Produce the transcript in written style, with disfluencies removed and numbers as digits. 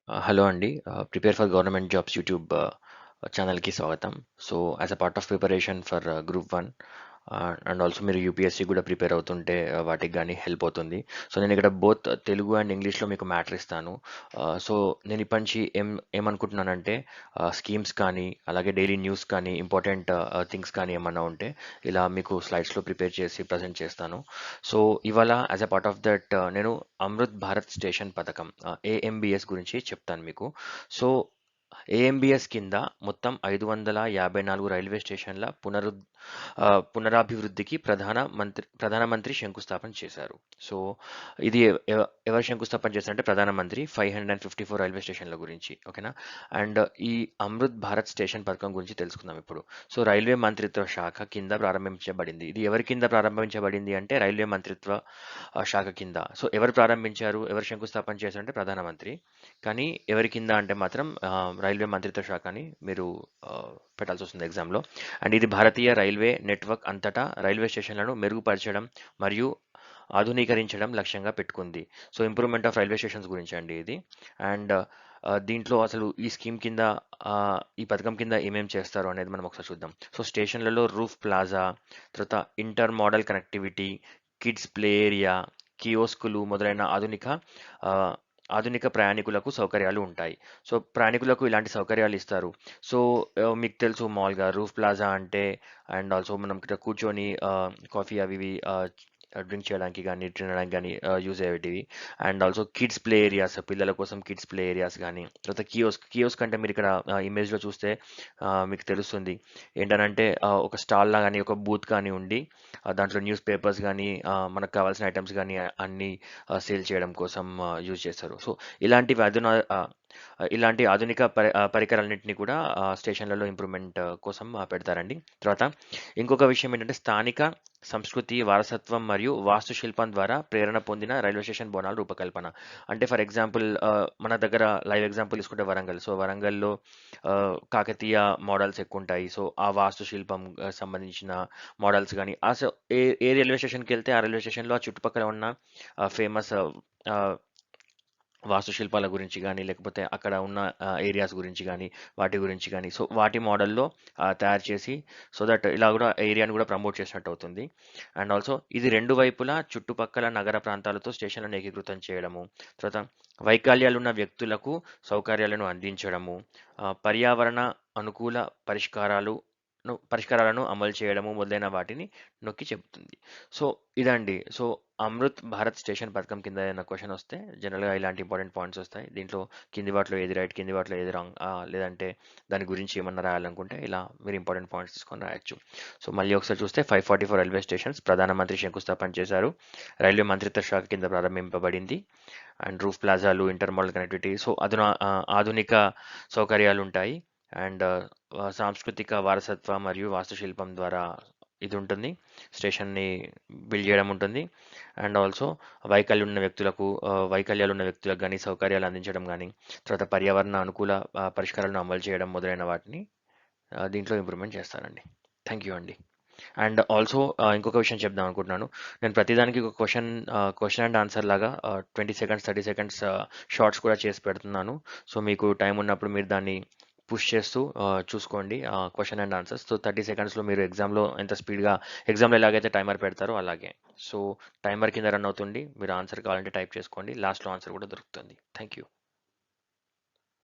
Hello అండి. Prepare for government jobs YouTube ఛానల్‌కి స్వాగతం. So, as a part of preparation for group 1 and also మీరు UPSC కూడా prepare అవుతుంటే వాటికి గాని హెల్ప్ అవుతుంది. సో, నేనిక్కడ బోత్ తెలుగు అండ్ ఇంగ్లీష్‌లో మీకు మ్యాటర్ ఇస్తాను. సో, నేను ఇప్పటి నుంచి ఏమనుకుంటున్నానంటే స్కీమ్స్ కానీ, అలాగే డైలీ న్యూస్ కానీ, ఇంపార్టెంట్ థింగ్స్ కానీ ఏమన్నా ఉంటే ఇలా మీకు స్లైడ్స్‌లో ప్రిపేర్ చేసి ప్రజెంట్ చేస్తాను. సో, ఇవాళ as a part of that నేను అమృత్ భారత్ స్టేషన్ పథకం ఏఎంబీఎస్ గురించి చెప్తాను మీకు. సో, ఏఎంబీఎస్ కింద మొత్తం 554 రైల్వే స్టేషన్ల పునరాభివృద్ధికి ప్రధానమంత్రి శంకుస్థాపన చేశారు. సో, ఇది ఎవరు శంకుస్థాపన చేశారంటే ప్రధానమంత్రి 554 రైల్వే స్టేషన్ల గురించి. ఓకేనా? అండ్ ఈ అమృత్ భారత్ స్టేషన్ పథకం గురించి తెలుసుకుందాం ఇప్పుడు. సో, రైల్వే మంత్రిత్వ శాఖ కింద ప్రారంభించబడింది. ఇది ఎవరి కింద ప్రారంభించబడింది అంటే రైల్వే మంత్రిత్వ శాఖ కింద. సో, ఎవరు ప్రారంభించారు? ఎవరు శంకుస్థాపన చేశారంటే ప్రధానమంత్రి. కానీ ఎవరి కింద అంటే మాత్రం రైల్వే మంత్రిత్వ శాఖ అని మీరు పెట్టాల్సి వస్తుంది ఎగ్జామ్‌లో. అండ్ ఇది భారతీయ రైల్వే నెట్వర్క్ అంతటా రైల్వే స్టేషన్లను మెరుగుపరచడం మరియు ఆధునీకరించడం లక్ష్యంగా పెట్టుకుంది. So, improvement of railway stations గురించి అండి ఇది. అండ్ దీంట్లో అసలు ఈ స్కీమ్ కింద ఈ పథకం కింద ఏమేం చేస్తారు అనేది మనం ఒకసారి చూద్దాం. సో, స్టేషన్లలో రూఫ్ ప్లాజా, తర్వాత inter modal connectivity, kids play area, కియోస్కులు మొదలైన ఆహ్, ఆధునిక ప్రయాణికులకు సౌకర్యాలు ఉంటాయి. సో, ప్రయాణికులకు ఇలాంటి సౌకర్యాలు ఇస్తారు. సో, మీకు తెలుసు మామూలుగా రూఫ్ ప్లాజా అంటే అండ్ ఆల్సో మనం ఇక్కడ కూర్చొని కాఫీ అవి ఇవి డ్రింక్ చేయడానికి గానీ, తినడానికి గానీ యూజ్ అయ్యేటివి. And also kids play areas పిల్లల కోసం కిడ్స్ ప్లే ఏరియాస్ గానీ, తర్వాత కియోస్క్ అంటే మీరిక్కడ ఇమేజ్‌లో చూస్తే మీకు తెలుస్తుంది. ఏంటనంటే ఒక స్టాల్‌లా గానీ, ఒక బూత్ కానీ ఉండి దాంట్లో న్యూస్ పేపర్స్ గానీ, మనకు కావాల్సిన ఐటెమ్స్ గానీ అన్నీ సేల్ చేయడం కోసం యూజ్ చేస్తారు. సో, ఇలాంటివి ఇలాంటి ఆధునిక పరికరాలన్నింటినీ కూడా స్టేషన్‌లలో ఇంప్రూవ్‌మెంట్ కోసం పెడతారండి. తర్వాత ఇంకొక విషయం ఏంటంటే స్థానిక సంస్కృతి, వారసత్వం మరియు వాస్తుశిల్పం ద్వారా ప్రేరణ పొందిన రైల్వే స్టేషన్ భవనాల రూపకల్పన. అంటే ఫర్ ఎగ్జాంపుల్ మన దగ్గర లైవ్ ఎగ్జాంపుల్ తీసుకుంటే వరంగల్. సో, వరంగల్‌లో కాకతీయ మోడల్స్ ఎక్కువుంటాయి. సో, ఆ వాస్తుశిల్పం సంబంధించిన మోడల్స్ గాని, ఏ రైల్వే స్టేషన్‌కెళ్తే ఆ రైల్వే స్టేషన్‌లో ఆ చుట్టుపక్కల ఉన్న ఫేమస్ ఆహ్, వాస్తుశిల్పాల గురించి గానీ, లేకపోతే అక్కడ ఉన్న ఏరియాస్ గురించి గానీ, వాటి గురించి గానీ, సో, వాటి మోడల్‌లో తయారు చేసి సో దట్ ఇలా గూడా ఏరియాని గూడా ప్రమోట్ చేసినట్టు అవుతుంది. అండ్ ఆల్సో ఇది 2 వైపులా చుట్టుపక్కల నగర ప్రాంతాలతో స్టేషన్‌లను ఏకీకృతం చేయడము. తర్వాత వైకల్యాలున్న వ్యక్తులకు సౌకర్యాలను అందించడము. పర్యావరణ అనుకూల పరిష్కారాలను అమలు చేయడము మొదలైన వాటిని నొక్కి చెబుతుంది. సో, ఇదండి. సో, అమృత్ భారత్ స్టేషన్ పథకం కింద ఏదైనా క్వెషన్ వస్తే జనరల్‌గా ఇలాంటి ఇంపార్టెంట్ పాయింట్స్ వస్తాయి. దీంట్లో కింది వాటిలో ఏది రైట్, కింది వాటిలో ఏది రాంగ్ లేదంటే దాని గురించి ఏమన్నా రాయాలనుకుంటే ఇలా మీరు ఇంపార్టెంట్ పాయింట్స్ తీసుకొని రాయొచ్చు. సో, మళ్ళీ ఒకసారి చూస్తే 544 రైల్వే స్టేషన్స్ ప్రధానమంత్రి శంకుస్థాపన చేశారు. రైల్వే మంత్రిత్వ శాఖ కింద ప్రారంభింపబడింది. అండ్ రూఫ్ ప్లాజాలు, ఇంటర్ మోడల్ కనెక్టివిటీ సో, ఆధునిక సౌకర్యాలుంటాయి. అండ్ సాంస్కృతిక వారసత్వ మరియు వాస్తుశిల్పం ద్వారా ఇది ఉంటుంది. స్టేషన్‌ని బిల్డ్ చేయడం ఉంటుంది. అండ్ ఆల్సో వైకల్యాలున్న వ్యక్తులకు గాని, సౌకర్యాలు అందించడం గాని, తర్వాత పర్యావరణ అనుకూల పరిష్కారాలను అమలు చేయడం మొదలైన వాటిని దీంట్లో ఇంప్రూవ్‌మెంట్ చేస్తారండి. థాంక్ యూ అండి. అండ్ ఆల్సో ఇంకొక విషయం చెప్దాం అనుకుంటున్నాను. నేను ప్రతిదానికి ఒక క్వెషన్ అండ్ ఆన్సర్ లాగా 20 సెకండ్స్, 30 సెకండ్స్ షార్ట్స్ కూడా చేసి పెడుతున్నాను. సో, మీకు టైం ఉన్నప్పుడు మీరు దాన్ని పుష్ చేస్తూ చూసుకోండి క్వెషన్ అండ్ ఆన్సర్స్. సో, 30 సెకండ్స్‌లో మీరు ఎగ్జామ్‌లో ఎలాగైతే టైమర్ పెడతారో అలాగే. సో, టైమర్ కింద రన్ అవుతుంది. మీరు ఆన్సర్ కావాలంటే టైప్ చేసుకోండి. లాస్ట్‌లో ఆన్సర్ కూడా దొరుకుతుంది. Thank you.